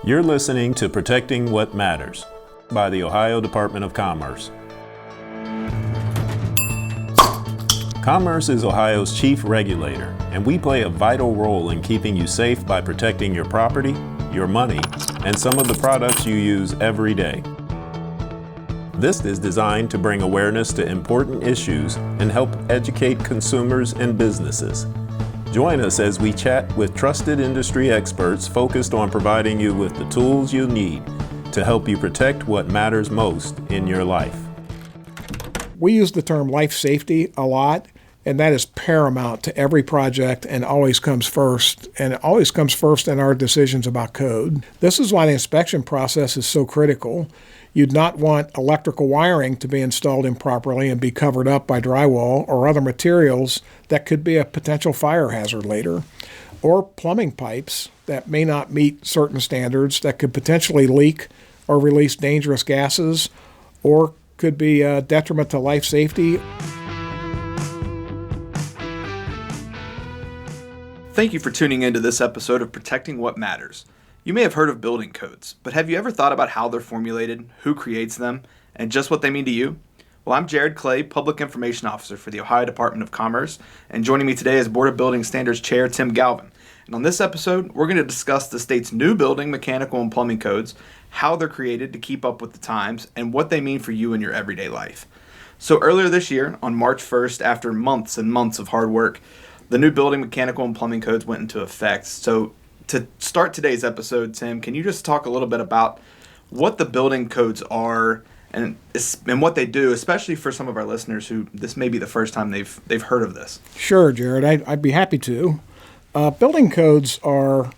You're listening to Protecting What Matters by the Ohio Department of Commerce. Commerce is Ohio's chief regulator, and we play a vital role in keeping you safe by protecting your property, your money, and some of the products you use every day. This is designed to bring awareness to important issues and help educate consumers and businesses. Join us as we chat with trusted industry experts focused on providing you with the tools you need to help you protect what matters most in your life. We use the term life safety a lot, and that is paramount to every project and always comes first. And it always comes first in our decisions about code. This is why the inspection process is so critical. You'd not want electrical wiring to be installed improperly and be covered up by drywall or other materials that could be a potential fire hazard later, or plumbing pipes that may not meet certain standards that could potentially leak or release dangerous gases or could be a detriment to life safety. Thank you for tuning into this episode of Protecting What Matters. You may have heard of building codes, but have you ever thought about how they're formulated, who creates them, and just what they mean to you? Well, I'm Jared Clay, Public Information Officer for the Ohio Department of Commerce, and joining me today is Board of Building Standards Chair Tim Galvin. And on this episode, we're going to discuss the state's new building, mechanical, and plumbing codes, how they're created to keep up with the times, and what they mean for you in your everyday life. So earlier this year, on March 1st, after months and months of hard work, the new building, mechanical, and plumbing codes went into effect. So to start today's episode, Tim, can you just talk a little bit about what the building codes are and what they do, especially for some of our listeners who this may be the first time they've heard of this? Sure, Jared. I'd be happy to. Building codes are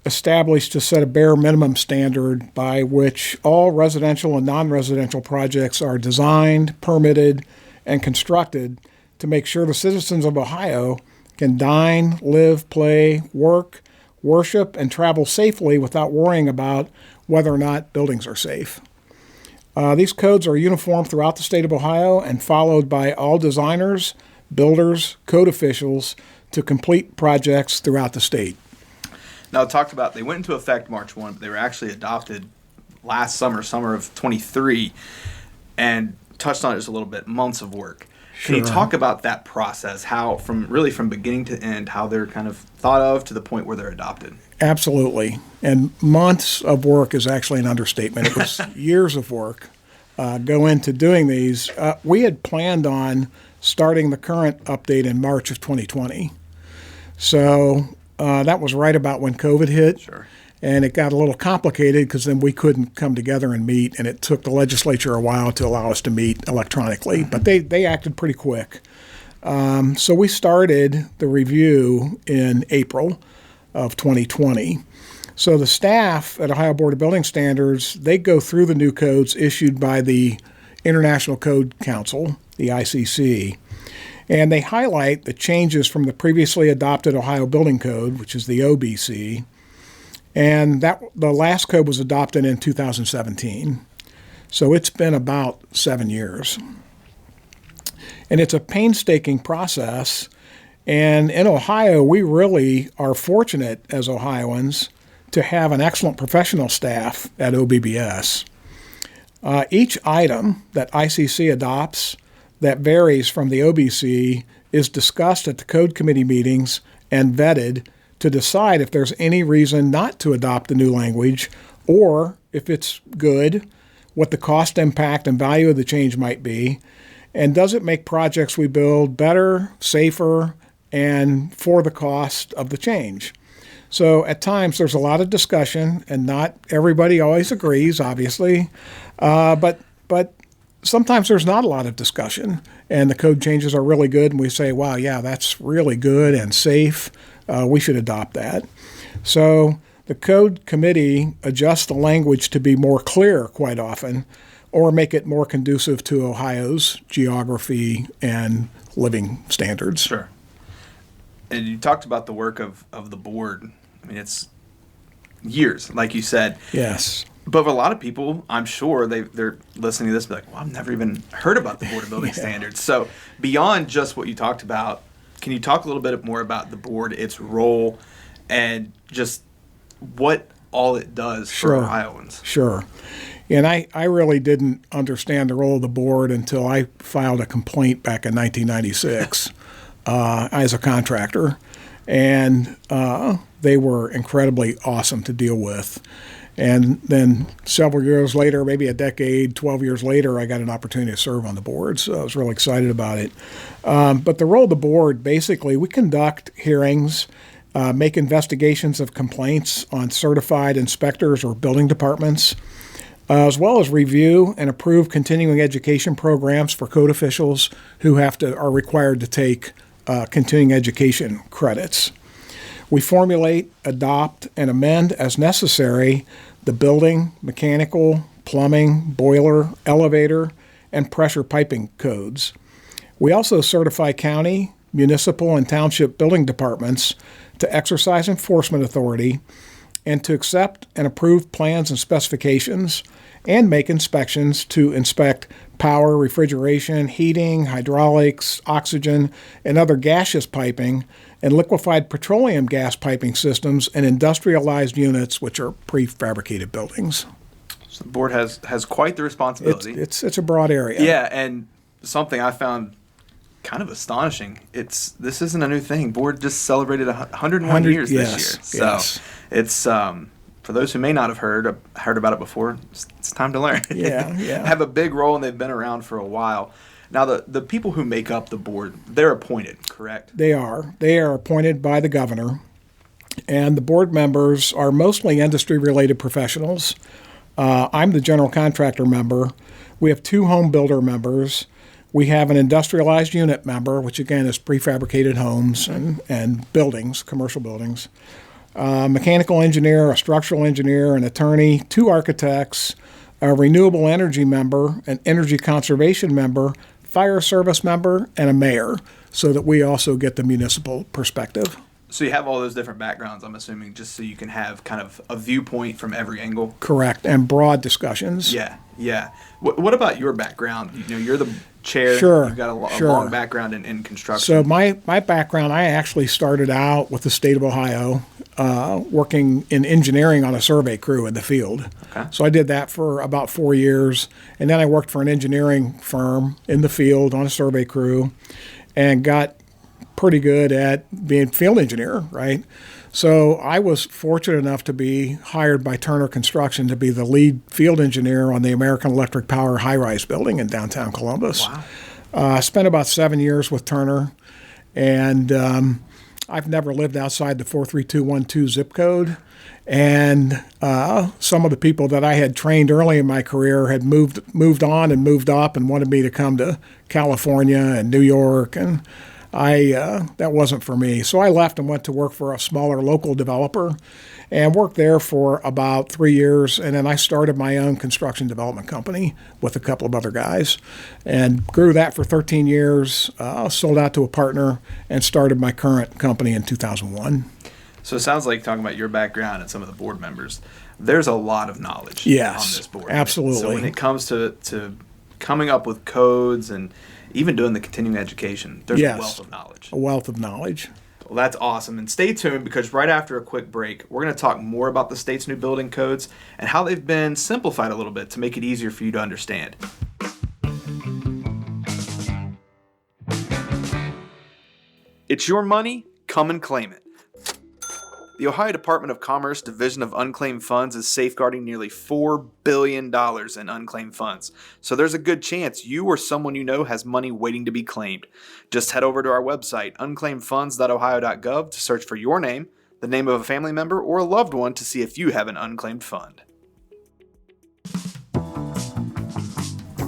established to set a bare minimum standard by which all residential and non-residential projects are designed, permitted, and constructed to make sure the citizens of Ohio can dine, live, play, work, worship, and travel safely without worrying about whether or not buildings are safe. These codes are uniform throughout the state of Ohio and followed by all designers, builders, code officials to complete projects throughout the state. Now, talked about they went into effect March 1, but they were actually adopted last summer of 23, and touched on it just a little bit, months of work. Can you talk about that process, how from beginning to end, how they're kind of thought of to the point where they're adopted? Absolutely. And months of work is actually an understatement. It was years of work go into doing these. We had planned on starting the current update in March of 2020. So that was right about when COVID hit. Sure. And it got a little complicated because then we couldn't come together and meet, and it took the legislature a while to allow us to meet electronically. But they acted pretty quick. So we started the review in April of 2020. So the staff at Ohio Board of Building Standards, they go through the new codes issued by the International Code Council, the ICC, and they highlight the changes from the previously adopted Ohio Building Code, which is the OBC, and the last code was adopted in 2017. So it's been about 7 years. And it's a painstaking process. And in Ohio, we really are fortunate as Ohioans to have an excellent professional staff at OBBS. Each item that ICC adopts that varies from the OBC is discussed at the code committee meetings and vetted to decide if there's any reason not to adopt the new language, or if it's good, what the cost impact and value of the change might be, and does it make projects we build better, safer, and for the cost of the change. So at times there's a lot of discussion, and not everybody always agrees, obviously, but sometimes there's not a lot of discussion, and the code changes are really good, and we say, wow, yeah, that's really good and safe. We should adopt that. So the code committee adjusts the language to be more clear quite often, or make it more conducive to Ohio's geography and living standards. Sure. And you talked about the work of the board. I mean, it's years, like you said. Yes. But for a lot of people, I'm sure they're listening to this and be like, well, I've never even heard about the Board of Building Standards. So beyond just what you talked about, can you talk a little bit more about the board, its role, and just what all it does for Sure. Ohioans. Sure. And I really didn't understand the role of the board until I filed a complaint back in 1996 as a contractor. And they were incredibly awesome to deal with. And then several years later, maybe a decade, 12 years later, I got an opportunity to serve on the board. So I was really excited about it. But the role of the board, basically, we conduct hearings, make investigations of complaints on certified inspectors or building departments, as well as review and approve continuing education programs for code officials who are required to take continuing education credits. We formulate, adopt, and amend as necessary the building, mechanical, plumbing, boiler, elevator, and pressure piping codes. We also certify county, municipal, and township building departments to exercise enforcement authority and to accept and approve plans and specifications and make inspections to inspect power, refrigeration, heating, hydraulics, oxygen, and other gaseous piping, and liquefied petroleum gas piping systems and industrialized units, which are prefabricated buildings. So the board has quite the responsibility. It's a broad area. Yeah, and something I found kind of astonishing. This isn't a new thing. Board just celebrated 101 years this year. So yes. it's for those who may not have heard about it before, it's time to learn. Yeah. Have a big role, and they've been around for a while. Now, the people who make up the board, they're appointed, correct? They are. They are appointed by the governor, and the board members are mostly industry-related professionals. I'm the general contractor member. We have 2 home builder members. We have an industrialized unit member, which again is prefabricated homes and buildings, commercial buildings. Mechanical engineer, a structural engineer, an attorney, 2 architects, a renewable energy member, an energy conservation member, fire service member, and a mayor, so that we also get the municipal perspective. So you have all those different backgrounds, I'm assuming, just so you can have kind of a viewpoint from every angle. Correct, and broad discussions. Yeah. What about your background? You're the chair. Sure, You've got a sure. long background in construction. So my background, I actually started out with the state of Ohio, working in engineering on a survey crew in the field. Okay. So I did that for about 4 years, and then I worked for an engineering firm in the field on a survey crew, and got pretty good at being field engineer, right? So I was fortunate enough to be hired by Turner Construction to be the lead field engineer on the American Electric Power high-rise building in downtown Columbus. Wow. I spent about 7 years with Turner, and I've never lived outside the 43212 zip code. And some of the people that I had trained early in my career had moved on and moved up and wanted me to come to California and New York, and that wasn't for me. So I left and went to work for a smaller local developer and worked there for about 3 years. And then I started my own construction development company with a couple of other guys and grew that for 13 years, sold out to a partner, and started my current company in 2001. So it sounds like, talking about your background and some of the board members, there's a lot of knowledge Yes, on this board. absolutely. So when it comes to coming up with codes and even doing the continuing education, there's Yes. a wealth of knowledge. A wealth of knowledge. Well, that's awesome. And stay tuned, because right after a quick break, we're going to talk more about the state's new building codes and how they've been simplified a little bit to make it easier for you to understand. It's your money. Come and claim it. The Ohio Department of Commerce Division of Unclaimed Funds is safeguarding nearly $4 billion in unclaimed funds. So there's a good chance you or someone you know has money waiting to be claimed. Just head over to our website, unclaimedfunds.ohio.gov, to search for your name, the name of a family member, or a loved one to see if you have an unclaimed fund.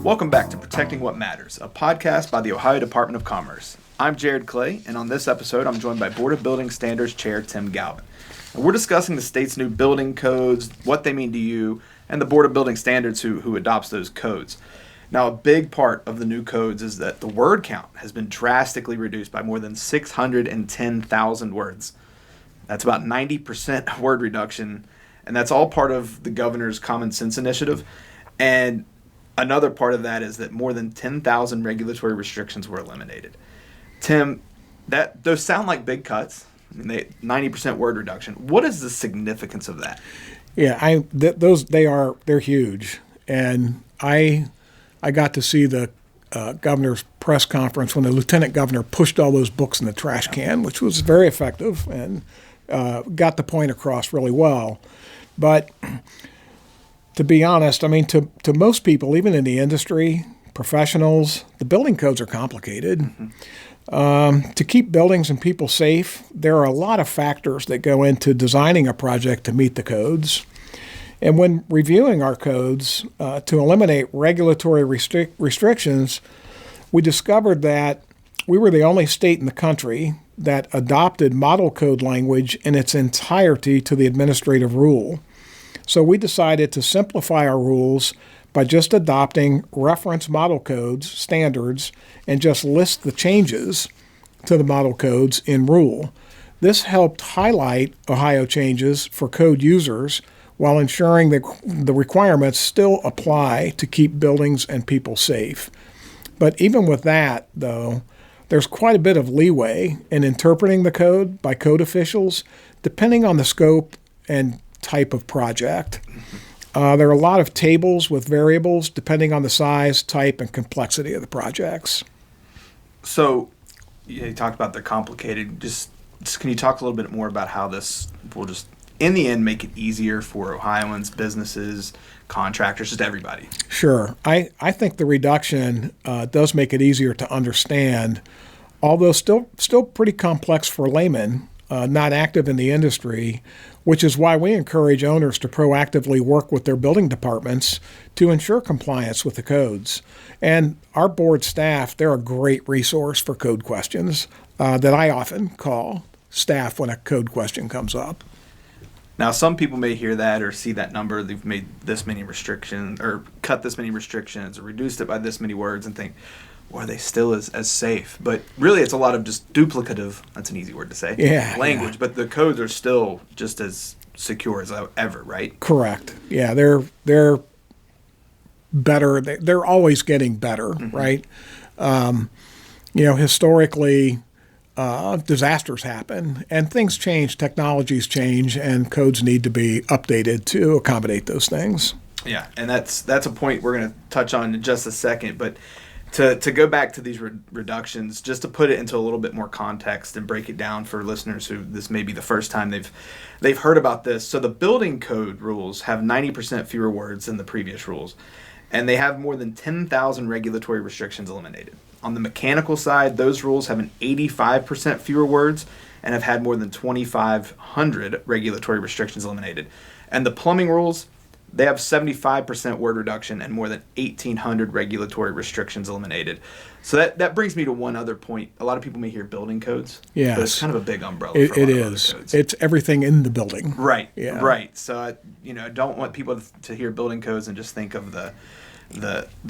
Welcome back to Protecting What Matters, a podcast by the Ohio Department of Commerce. I'm Jared Clay, and on this episode, I'm joined by Board of Building Standards Chair Tim Galvin. And we're discussing the state's new building codes, what they mean to you, and the Board of Building Standards who adopts those codes. Now, a big part of the new codes is that the word count has been drastically reduced by more than 610,000 words. That's about 90% word reduction, and that's all part of the governor's Common Sense initiative. And another part of that is that more than 10,000 regulatory restrictions were eliminated. Tim, those sound like big cuts. I mean, 90% word reduction. What is the significance of that? Yeah, they're huge, and I got to see the governor's press conference when the lieutenant governor pushed all those books in the trash can, which was very effective and got the point across really well. But to be honest, I mean, to most people, even in the industry, professionals, the building codes are complicated. To keep buildings and people safe, there are a lot of factors that go into designing a project to meet the codes. And when reviewing our codes to eliminate regulatory restrictions, we discovered that we were the only state in the country that adopted model code language in its entirety to the administrative rule. So we decided to simplify our rules by just adopting reference model codes, standards, and just list the changes to the model codes in rule. This helped highlight Ohio changes for code users while ensuring that the requirements still apply to keep buildings and people safe. But even with that, though, there's quite a bit of leeway in interpreting the code by code officials, depending on the scope and type of project. There are a lot of tables with variables depending on the size, type, and complexity of the projects. So you talked about they're complicated. Just can you talk a little bit more about how this will just, in the end, make it easier for Ohioans, businesses, contractors, just everybody? Sure. I think the reduction does make it easier to understand, although still pretty complex for laymen not active in the industry, which is why we encourage owners to proactively work with their building departments to ensure compliance with the codes. And our board staff, they're a great resource for code questions that I often call staff when a code question comes up. Now, some people may hear that or see that number, they've made this many restrictions or cut this many restrictions or reduced it by this many words and think, well, are they still as safe? But really, it's a lot of just duplicative, that's an easy word to say, language. But the codes are still just as secure as ever, right? Correct. Yeah, they're better. They're always getting better, right? Historically, disasters happen and things change, technologies change, and codes need to be updated to accommodate those things. Yeah, and that's a point we're going to touch on in just a second. But to go back to these reductions, just to put it into a little bit more context and break it down for listeners who this may be the first time they've heard about this. So the building code rules have 90% fewer words than the previous rules, and they have more than 10,000 regulatory restrictions eliminated. On the mechanical side, those rules have an 85% fewer words and have had more than 2,500 regulatory restrictions eliminated. And the plumbing rules, they have 75% word reduction and more than 1,800 regulatory restrictions eliminated. So that brings me to one other point. A lot of people may hear building codes. Yes. But it's kind of a big umbrella. It is. It's everything in the building. Right. Yeah. Right. So I don't want people to hear building codes and just think of the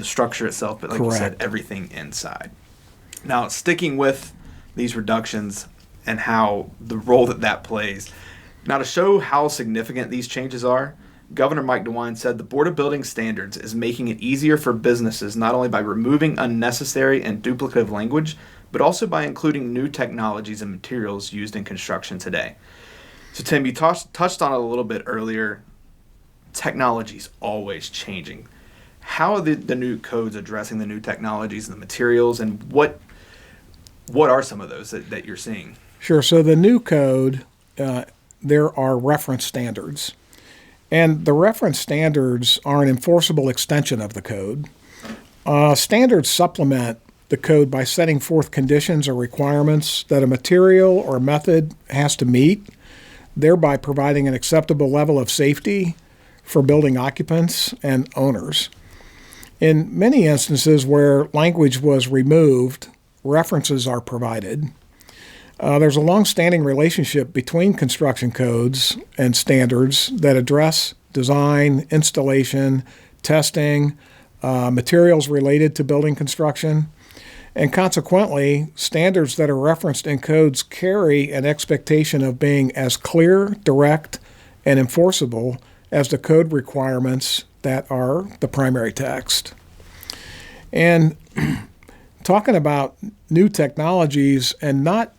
structure itself, but like you said, everything inside. Now, sticking with these reductions and how the role that plays. Now, to show how significant these changes are, Governor Mike DeWine said the Board of Building Standards is making it easier for businesses not only by removing unnecessary and duplicative language, but also by including new technologies and materials used in construction today. So, Tim, you touched on it a little bit earlier. Technology's always changing. How are the new codes addressing the new technologies and the materials, and what are some of those that you're seeing? Sure. So the new code, there are reference standards. And the reference standards are an enforceable extension of the code. Standards supplement the code by setting forth conditions or requirements that a material or method has to meet, thereby providing an acceptable level of safety for building occupants and owners. In many instances where language was removed, references are provided. There's a long-standing relationship between construction codes and standards that address design, installation, testing, materials related to building construction, and consequently, standards that are referenced in codes carry an expectation of being as clear, direct, and enforceable as the code requirements that are the primary text. And talking about new technologies, and not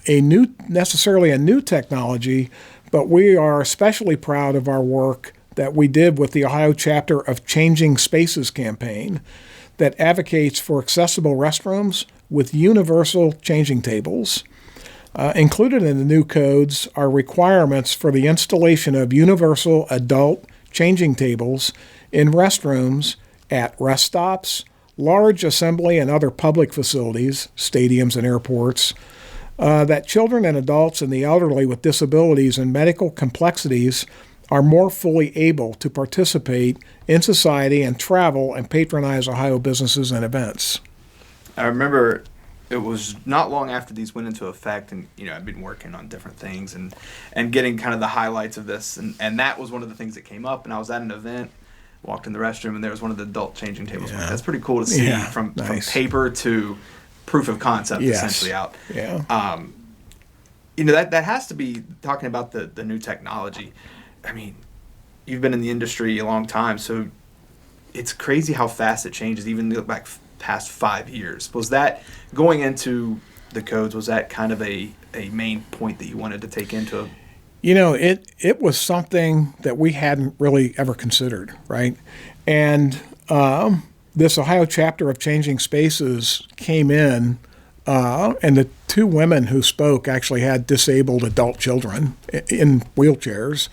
necessarily a new technology, but we are especially proud of our work that we did with the Ohio chapter of Changing Spaces campaign that advocates for accessible restrooms with universal changing tables. Included in the new codes are requirements for the installation of universal adult changing tables in restrooms at rest stops, large assembly and other public facilities, stadiums and airports, that children and adults and the elderly with disabilities and medical complexities are more fully able to participate in society and travel and patronize Ohio businesses and events. I remember it was not long after these went into effect, and I've been working on different things and getting kind of the highlights of this, and that was one of the things that came up. And I was at an event, walked in the restroom, and there was one of the adult changing tables. Yeah. That's pretty cool to see from paper to proof of concept essentially out. Yeah. That has to be talking about the new technology. I mean, you've been in the industry a long time, so it's crazy how fast it changes, even back past 5 years. Was that, going into the codes, was that kind of a main point that you wanted to take into? It was something that we hadn't really ever considered, right? And this Ohio chapter of Changing Spaces came in, and the two women who spoke actually had disabled adult children in wheelchairs,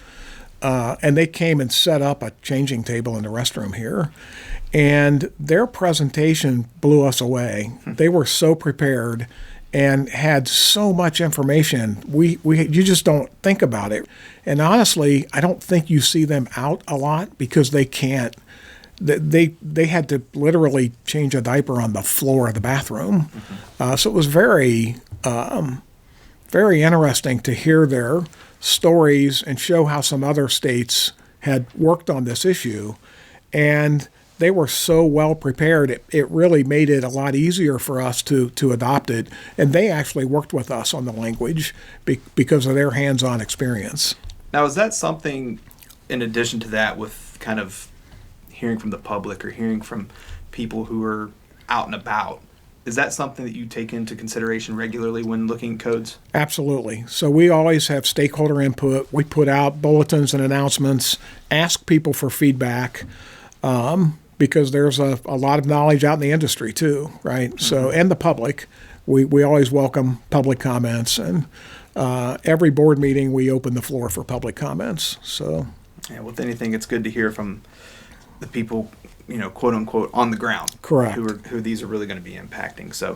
and they came and set up a changing table in the restroom here. And their presentation blew us away. They were so prepared and had so much information. You just don't think about it. And honestly, I don't think you see them out a lot because they can't. They had to literally change a diaper on the floor of the bathroom. So it was very, very interesting to hear their stories and show how some other states had worked on this issue. And they were so well prepared, it really made it a lot easier for us to adopt it. And they actually worked with us on the language because of their hands-on experience. Now, is that something, in addition to that, with kind of hearing from the public or hearing from people who are out and about, is that something that you take into consideration regularly when looking at codes? Absolutely. So we always have stakeholder input. We put out bulletins and announcements, ask people for feedback, because there's a lot of knowledge out in the industry too, right? Mm-hmm. So, and the public, we always welcome public comments, and every board meeting we open the floor for public comments. So, yeah, with anything, it's good to hear from the people, quote unquote, on the ground. Correct. Who these are really going to be impacting. So,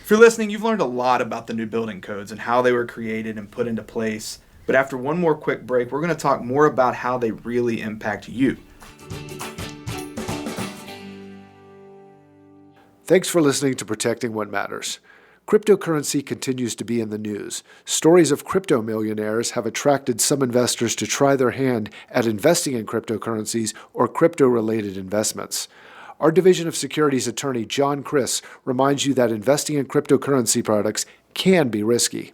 if you're listening, you've learned a lot about the new building codes and how they were created and put into place. But after one more quick break, we're going to talk more about how they really impact you. Thanks for listening to Protecting What Matters. Cryptocurrency continues to be in the news. Stories of crypto millionaires have attracted some investors to try their hand at investing in cryptocurrencies or crypto-related investments. Our Division of Securities attorney John Criss reminds you that investing in cryptocurrency products can be risky.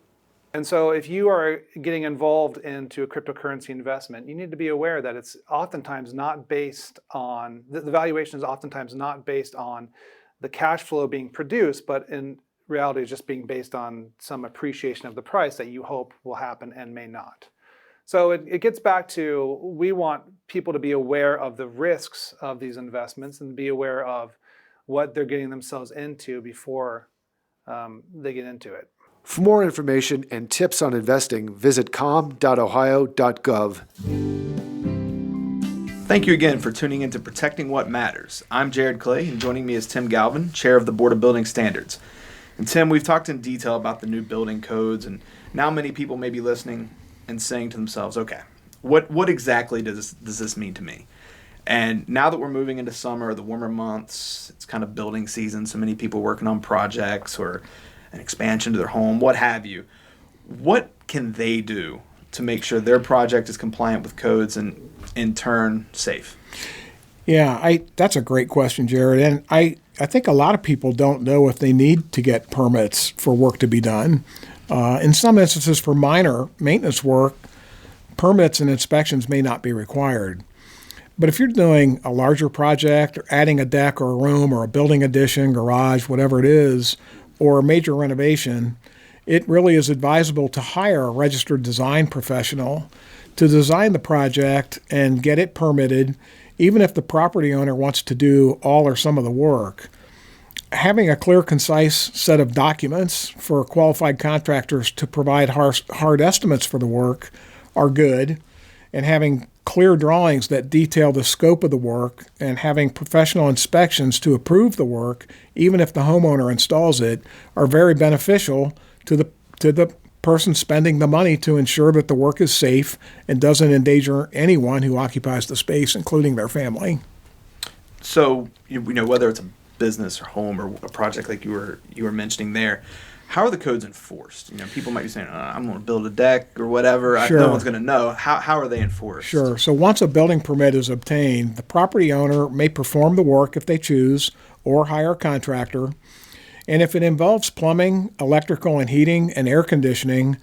And so if you are getting involved into a cryptocurrency investment, you need to be aware that it's oftentimes not based on, the valuation is oftentimes not based on the cash flow being produced, but in reality is just being based on some appreciation of the price that you hope will happen and may not. So it gets back to, we want people to be aware of the risks of these investments and be aware of what they're getting themselves into before they get into it. For more information and tips on investing, visit com.ohio.gov. Thank you again for tuning in to Protecting What Matters. I'm Jared Clay, and joining me is Tim Galvin, Chair of the Board of Building Standards. And Tim, we've talked in detail about the new building codes, and now many people may be listening and saying to themselves, okay, what exactly does this mean to me? And now that we're moving into summer, the warmer months, it's kind of building season, so many people working on projects or an expansion to their home, what have you. What can they do to make sure their project is compliant with codes and in turn safe? Yeah, that's a great question, Jared. And I think a lot of people don't know if they need to get permits for work to be done. In some instances, for minor maintenance work, permits and inspections may not be required. But if you're doing a larger project, or adding a deck or a room or a building addition, garage, whatever it is, or a major renovation, it really is advisable to hire a registered design professional to design the project and get it permitted, even if the property owner wants to do all or some of the work. Having a clear, concise set of documents for qualified contractors to provide hard estimates for the work are good, and having clear drawings that detail the scope of the work and having professional inspections to approve the work, even if the homeowner installs it, are very beneficial to the person spending the money to ensure that the work is safe and doesn't endanger anyone who occupies the space, including their family. So, whether it's a business or home or a project like you were mentioning there, how are the codes enforced? People might be saying, I'm going to build a deck or whatever. Sure. No one's going to know. How are they enforced? Sure. So once a building permit is obtained, the property owner may perform the work if they choose or hire a contractor. And if it involves plumbing, electrical and heating, and air conditioning,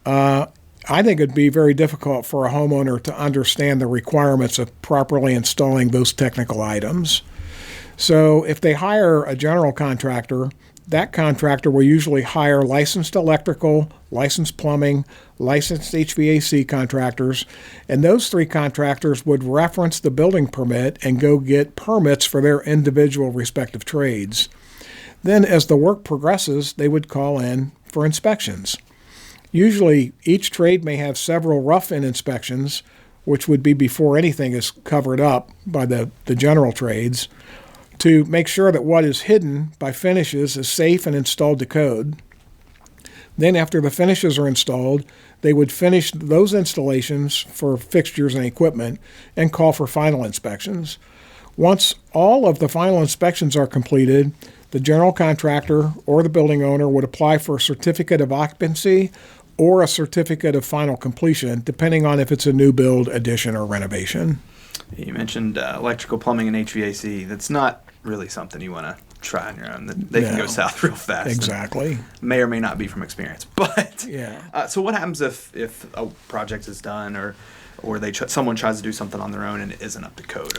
I think it'd be very difficult for a homeowner to understand the requirements of properly installing those technical items. So if they hire a general contractor, that contractor will usually hire licensed electrical, licensed plumbing, licensed HVAC contractors, and those three contractors would reference the building permit and go get permits for their individual respective trades. Then as the work progresses, they would call in for inspections. Usually each trade may have several rough-in inspections, which would be before anything is covered up by the general trades, to make sure that what is hidden by finishes is safe and installed to code. Then after the finishes are installed, they would finish those installations for fixtures and equipment and call for final inspections. Once all of the final inspections are completed, the general contractor or the building owner would apply for a certificate of occupancy or a certificate of final completion, depending on if it's a new build, addition, or renovation. You mentioned electrical, plumbing, and HVAC. That's not really something you want to try on your own. They can go south real fast. Exactly. May or may not be from experience. But yeah. So what happens if a project is done or someone tries to do something on their own and it isn't up to code?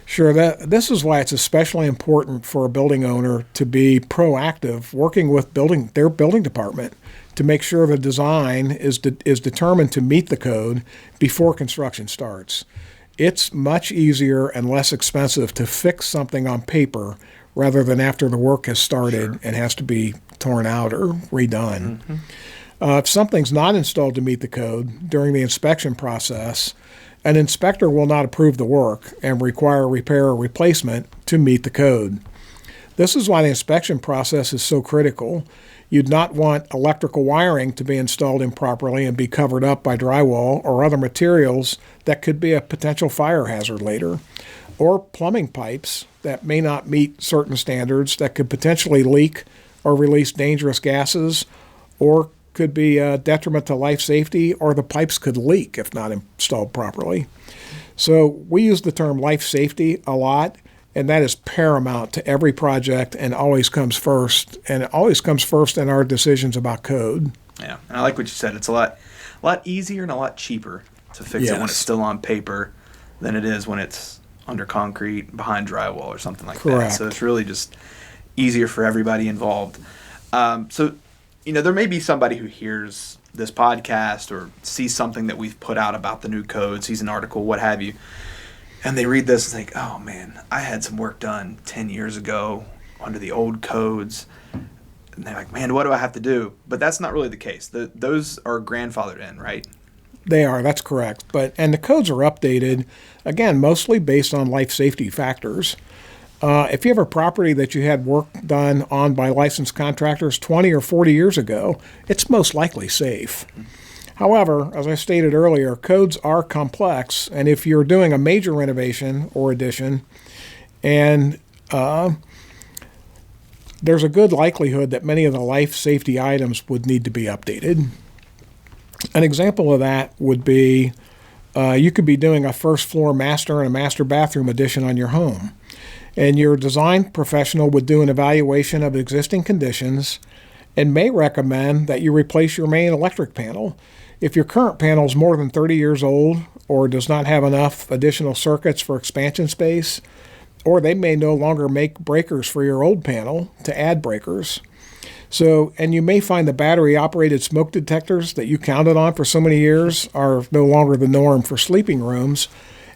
Sure. This is why it's especially important for a building owner to be proactive, working with their building department to make sure the design is determined to meet the code before construction starts. It's much easier and less expensive to fix something on paper rather than after the work has started and has to be torn out or redone. Mm-hmm. If something's not installed to meet the code during the inspection process, an inspector will not approve the work and require repair or replacement to meet the code. This is why the inspection process is so critical. You'd not want electrical wiring to be installed improperly and be covered up by drywall or other materials that could be a potential fire hazard later, or plumbing pipes that may not meet certain standards that could potentially leak or release dangerous gases, or could be a detriment to life safety, or the pipes could leak if not installed properly. So we use the term life safety a lot, and that is paramount to every project and always comes first. And it always comes first in our decisions about code. Yeah, and I like what you said. It's a lot easier and a lot cheaper to fix it when it's still on paper than it is when it's under concrete, behind drywall, or something like that. So it's really just easier for everybody involved. So there may be somebody who hears this podcast or sees something that we've put out about the new code, sees an article, what have you, and they read this and think, oh man, I had some work done 10 years ago under the old codes. And they're like, man, what do I have to do? But that's not really the case. Those are grandfathered in, right? They are, that's correct. And the codes are updated, again, mostly based on life safety factors. If you have a property that you had work done on by licensed contractors 20 or 40 years ago, it's most likely safe. However, as I stated earlier, codes are complex, and if you're doing a major renovation or addition, and there's a good likelihood that many of the life safety items would need to be updated. An example of that would be you could be doing a first floor master and a master bathroom addition on your home, and your design professional would do an evaluation of existing conditions and may recommend that you replace your main electric panel. If your current panel is more than 30 years old or does not have enough additional circuits for expansion space, or they may no longer make breakers for your old panel to add breakers. So, and you may find the battery-operated smoke detectors that you counted on for so many years are no longer the norm for sleeping rooms,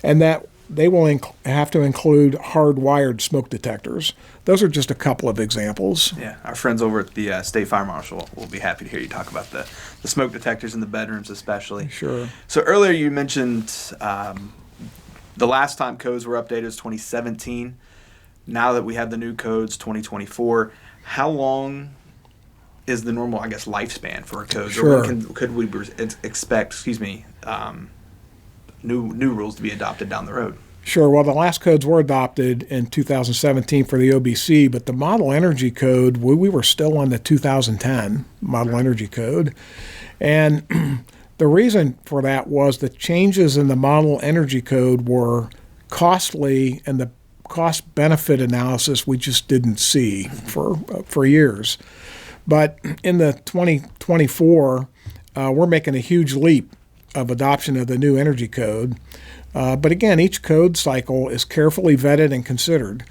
and that they will have to include hardwired smoke detectors. Those are just a couple of examples. Yeah, our friends over at the State Fire Marshal will be happy to hear you talk about the smoke detectors in the bedrooms especially. Sure. So earlier you mentioned the last time codes were updated was 2017. Now that we have the new codes, 2024, how long is the normal, I guess, lifespan for a code? Sure. Or when could we expect, new rules to be adopted down the road? Sure. Well, the last codes were adopted in 2017 for the OBC, but the Model Energy Code, we were still on the 2010 Model Energy Code. And the reason for that was the changes in the Model Energy Code were costly, and the cost-benefit analysis we just didn't see for years. But in the 2024, we're making a huge leap of adoption of the new energy code. But again, each code cycle is carefully vetted and considered.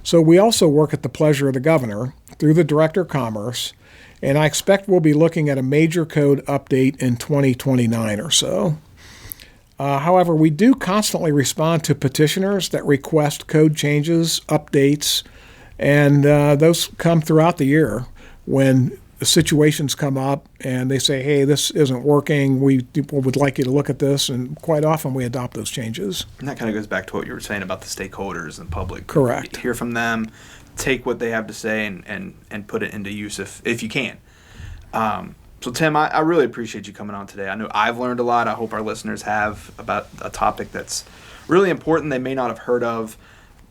So we also work at the pleasure of the governor through the Director of Commerce, and I expect we'll be looking at a major code update in 2029 or so. However, we do constantly respond to petitioners that request code changes, updates, and those come throughout the year when situations come up and they say, hey, this isn't working, we would like you to look at this, and quite often we adopt those changes. And that kind of goes back to what you were saying about the stakeholders and public. Correct. Hear from them, take what they have to say, and put it into use if you can. So, Tim, I really appreciate you coming on today. I know I've learned a lot. I hope our listeners have about a topic that's really important they may not have heard of.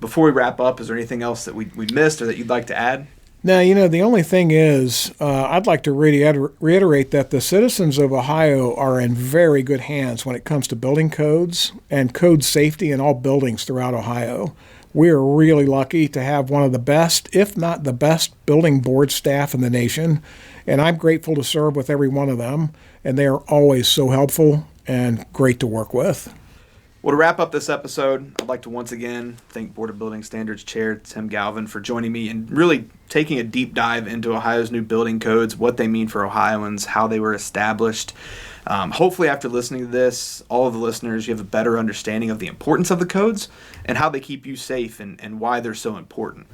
Before we wrap up, is there anything else that we missed or that you'd like to add? Now, the only thing is, I'd like to reiterate that the citizens of Ohio are in very good hands when it comes to building codes and code safety in all buildings throughout Ohio. We are really lucky to have one of the best, if not the best, building board staff in the nation, and I'm grateful to serve with every one of them, and they are always so helpful and great to work with. Well, to wrap up this episode, I'd like to once again thank Board of Building Standards Chair Tim Galvin for joining me and really taking a deep dive into Ohio's new building codes, what they mean for Ohioans, how they were established. Hopefully after listening to this, all of the listeners, you have a better understanding of the importance of the codes and how they keep you safe and why they're so important.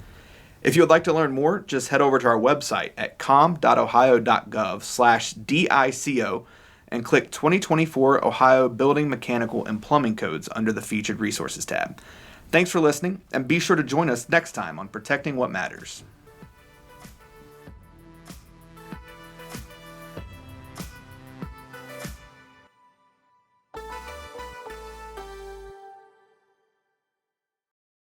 If you would like to learn more, just head over to our website at com.ohio.gov/DICO and click 2024 Ohio Building, Mechanical, and Plumbing Codes under the Featured Resources tab. Thanks for listening, and be sure to join us next time on Protecting What Matters.